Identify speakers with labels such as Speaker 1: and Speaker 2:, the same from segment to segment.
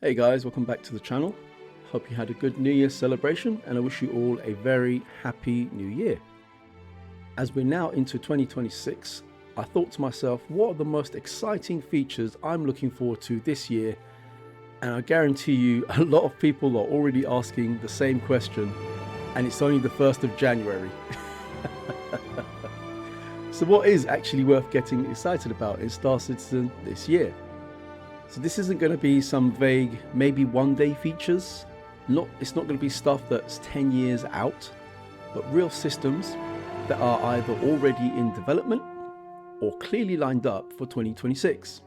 Speaker 1: Hey guys, welcome back to the channel. Hope you had a good New Year celebration and I wish you all a very happy New Year. As we're now into 2026, I thought to myself, what are the most exciting features I'm looking forward to this year? And I guarantee you a lot of people are already asking the same question, and it's only the 1st of January. So what is actually worth getting excited about in Star Citizen this year? So this isn't going to be some vague, maybe one day features. It's not going to be stuff that's 10 years out, but real systems that are either already in development or clearly lined up for 2026.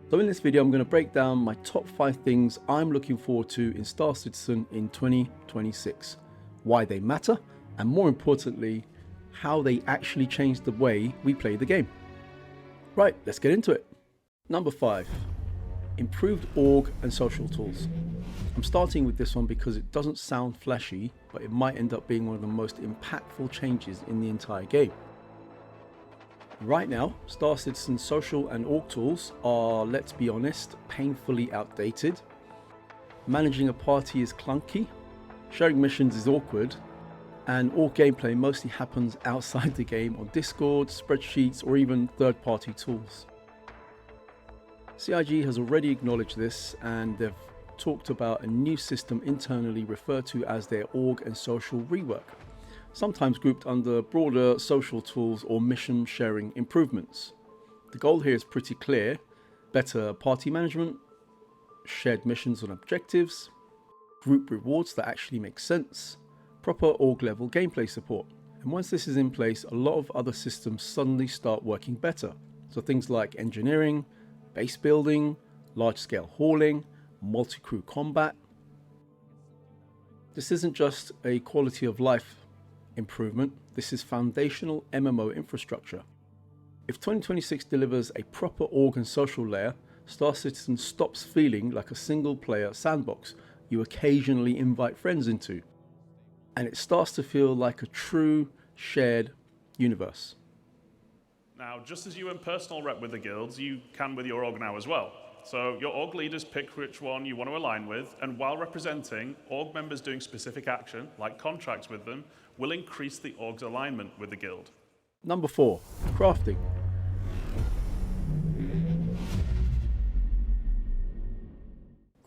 Speaker 1: So in this video, I'm going to break down my top 5 things I'm looking forward to in Star Citizen in 2026, why they matter, and more importantly, how they actually change the way we play the game. Right, let's get into it. Number 5. Improved org and social tools. I'm starting with this one because it doesn't sound flashy, but it might end up being one of the most impactful changes in the entire game. Right now, Star Citizen social and org tools are, let's be honest, painfully outdated. Managing a party is clunky, sharing missions is awkward, and all gameplay mostly happens outside the game on Discord, spreadsheets, or even third-party tools. CIG has already acknowledged this, and they've talked about a new system internally referred to as their org and social rework, sometimes grouped under broader social tools or mission sharing improvements. The goal here is pretty clear: better party management, shared missions and objectives, group rewards that actually make sense, proper org level gameplay support. And once this is in place, a lot of other systems suddenly start working better. So things like engineering, base building, large-scale hauling, multi-crew combat. This isn't just a quality of life improvement, this is foundational MMO infrastructure. If 2026 delivers a proper org and social layer, Star Citizen stops feeling like a single-player sandbox you occasionally invite friends into, and it starts to feel like a true shared universe.
Speaker 2: Now, just as you in personal rep with the guilds, you can with your org now as well. So your org leaders pick which one you want to align with, and while representing, org members doing specific action, like contracts with them, will increase the org's alignment with the guild.
Speaker 1: Number 4, crafting.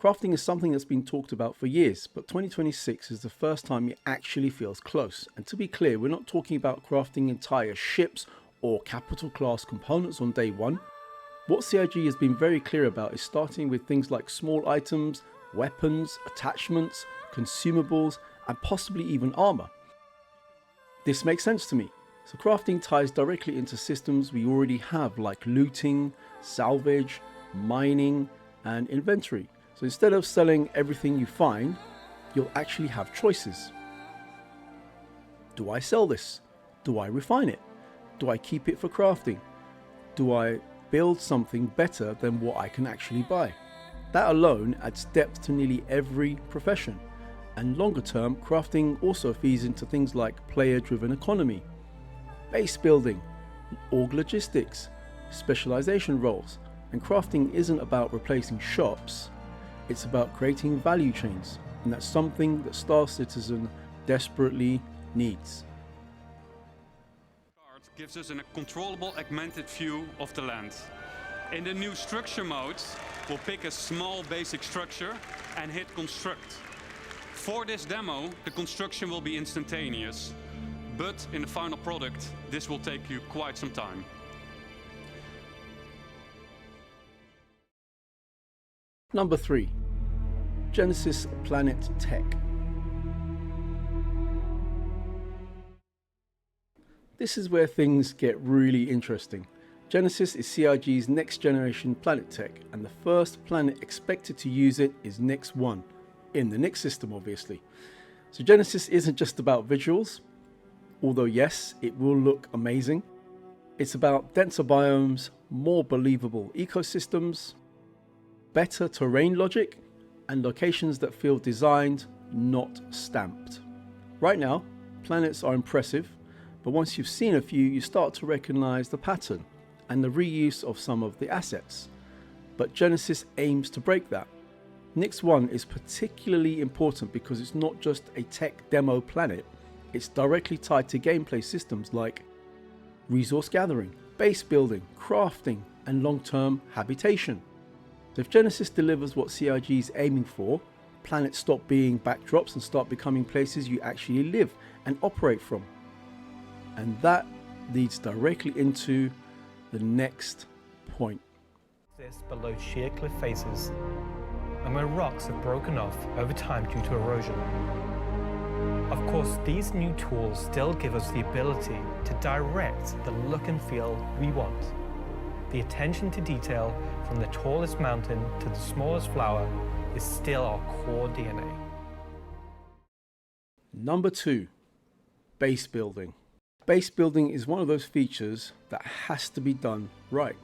Speaker 1: Crafting is something that's been talked about for years, but 2026 is the first time it actually feels close. And to be clear, we're not talking about crafting entire ships or capital class components on day one. What CIG has been very clear about is starting with things like small items, weapons, attachments, consumables, and possibly even armor. This makes sense to me. So crafting ties directly into systems we already have, like looting, salvage, mining, and inventory. So instead of selling everything you find, you'll actually have choices. Do I sell this? Do I refine it? Do I keep it for crafting? Do I build something better than what I can actually buy? That alone adds depth to nearly every profession. And longer term, crafting also feeds into things like player-driven economy, base building, org logistics, specialization roles. And crafting isn't about replacing shops, it's about creating value chains. And that's something that Star Citizen desperately needs.
Speaker 3: Gives us a controllable augmented view of the land. In the new structure mode, we'll pick a small basic structure and hit construct. For this demo, the construction will be instantaneous, but in the final product, this will take you quite some time.
Speaker 1: Number 3, Genesis Planet Tech. This is where things get really interesting. Genesis is CIG's next generation planet tech, and the first planet expected to use it is Nyx 1, in the Nyx system obviously. So Genesis isn't just about visuals, although yes, it will look amazing. It's about denser biomes, more believable ecosystems, better terrain logic, and locations that feel designed, not stamped. Right now, planets are impressive, but once you've seen a few, you start to recognize the pattern and the reuse of some of the assets. But Genesis aims to break that. Nix 1 is particularly important because it's not just a tech demo planet, it's directly tied to gameplay systems like resource gathering, base building, crafting, and long-term habitation. So if Genesis delivers what CIG is aiming for, planets stop being backdrops and start becoming places you actually live and operate from. And that leads directly into the next point.
Speaker 4: Exists below sheer cliff faces, and where rocks have broken off over time due to erosion. Of course, these new tools still give us the ability to direct the look and feel we want. The attention to detail from the tallest mountain to the smallest flower is still our core DNA.
Speaker 1: Number 2, base building. Base building is one of those features that has to be done right,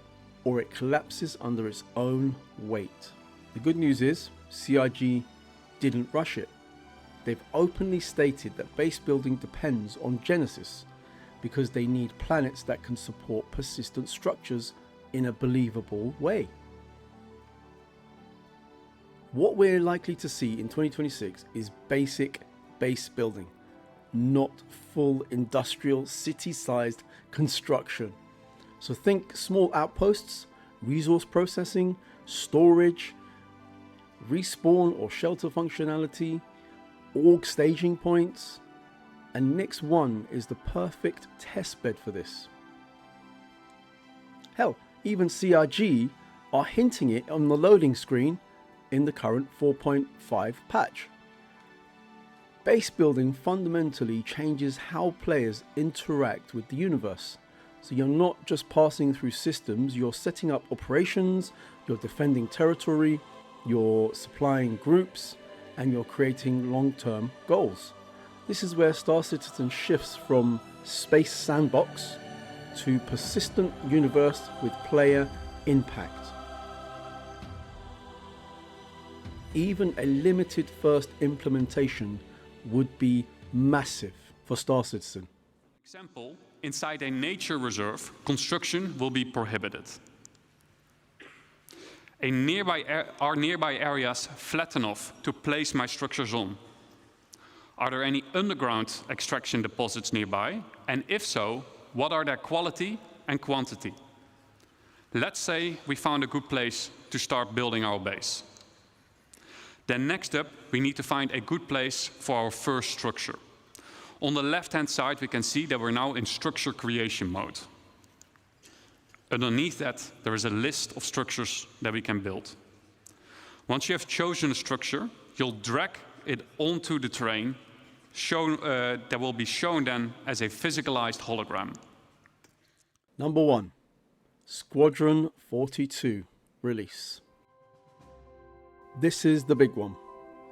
Speaker 1: or it collapses under its own weight. The good news is, CIG didn't rush it. They've openly stated that base building depends on Genesis because they need planets that can support persistent structures in a believable way. What we're likely to see in 2026 is basic base building, not full industrial city-sized construction. So think small outposts, resource processing, storage, respawn or shelter functionality, org staging points, and Nix 1 is the perfect testbed for this. Hell, even CIG are hinting it on the loading screen in the current 4.5 patch. Base building fundamentally changes how players interact with the universe. So you're not just passing through systems, you're setting up operations, you're defending territory, you're supplying groups, and you're creating long-term goals. This is where Star Citizen shifts from space sandbox to persistent universe with player impact. Even a limited first implementation would be massive for Star Citizen.
Speaker 3: Example, inside a nature reserve, construction will be prohibited. Are nearby areas flat enough to place my structures on? Are there any underground extraction deposits nearby? And if so, what are their quality and quantity? Let's say we found a good place to start building our base. Then next up, we need to find a good place for our first structure. On the left-hand side, we can see that we're now in structure creation mode. Underneath that, there is a list of structures that we can build. Once you have chosen a structure, you'll drag it onto the terrain, that will be shown then as a physicalized hologram.
Speaker 1: Number 1, Squadron 42 release. This is the big one.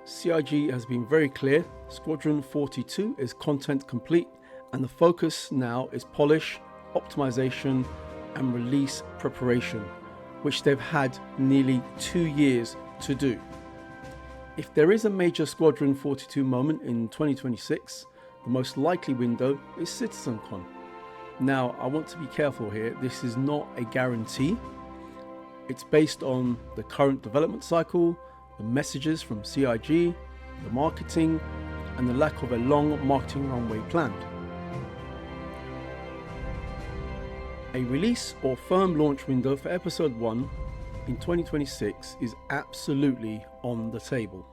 Speaker 1: CIG has been very clear, Squadron 42 is content complete and the focus now is polish, optimization and release preparation, which they've had nearly 2 years to do. If there is a major Squadron 42 moment in 2026, the most likely window is CitizenCon. Now, I want to be careful here, this is not a guarantee. It's based on the current development cycle, the messages from CIG, the marketing, and the lack of a long marketing runway planned. A release or firm launch window for Episode 1 in 2026 is absolutely on the table,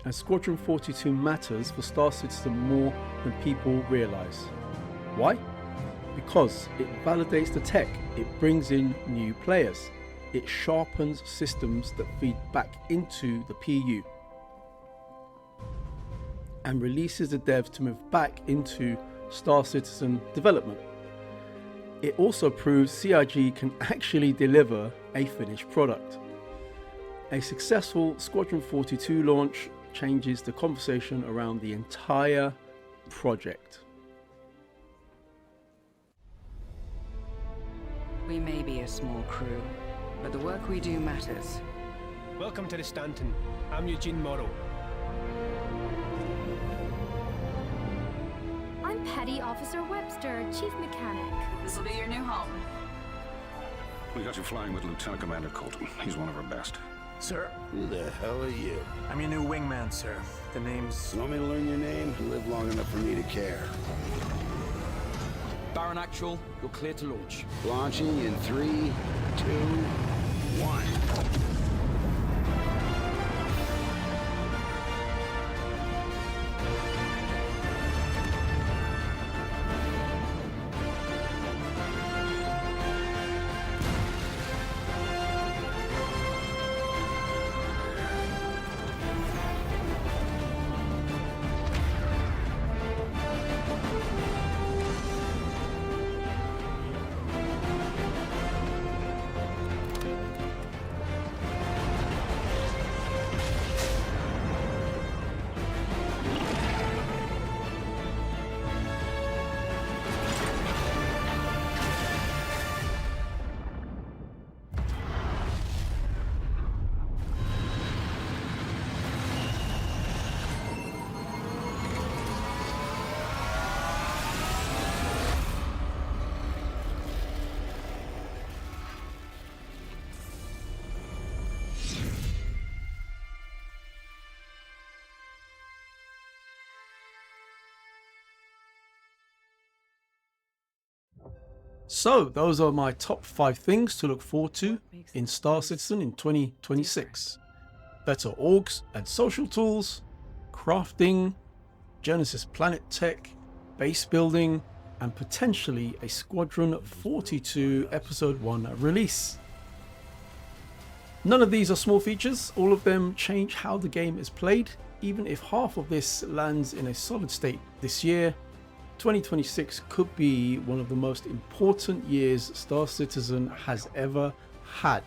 Speaker 1: as Squadron 42 matters for Star Citizen more than people realise. Why? Because it validates the tech, it brings in new players, it sharpens systems that feed back into the PU, and releases the devs to move back into Star Citizen development. It also proves CIG can actually deliver a finished product. A successful Squadron 42 launch changes the conversation around the entire project.
Speaker 5: We may be a small crew, but the work we do matters.
Speaker 6: Welcome to the Stanton. I'm Eugene Morrow.
Speaker 7: I'm Petty Officer Webster, Chief Mechanic.
Speaker 8: This will be your new home.
Speaker 9: We got you flying with Lieutenant Commander Colton. He's one of our best.
Speaker 6: Sir,
Speaker 8: Who the hell are you?
Speaker 6: I'm your new wingman, sir. The name's...
Speaker 8: You want me to learn your name? You live long enough for me to care.
Speaker 9: Baron Actual, you're clear to launch.
Speaker 8: Launching in 3, 2, 1.
Speaker 1: So those are my top 5 things to look forward to in Star Citizen in 2026. Better orgs and social tools, crafting, Genesis planet tech, base building, and potentially a Squadron 42 Episode 1 release. None of these are small features, all of them change how the game is played. Even if half of this lands in a solid state this year, 2026 could be one of the most important years Star Citizen has ever had.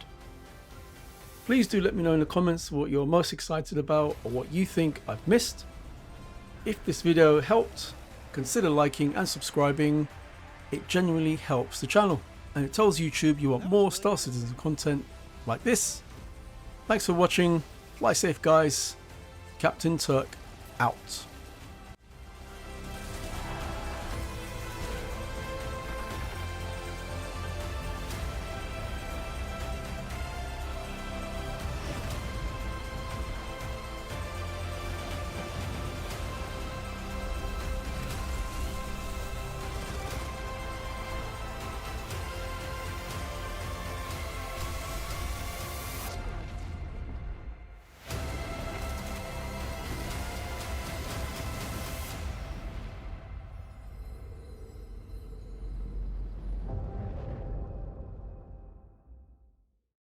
Speaker 1: Please do let me know in the comments what you're most excited about or what you think I've missed. If this video helped, consider liking and subscribing. It genuinely helps the channel and it tells YouTube you want more Star Citizen content like this. Thanks for watching, fly safe guys, Captain Turk out.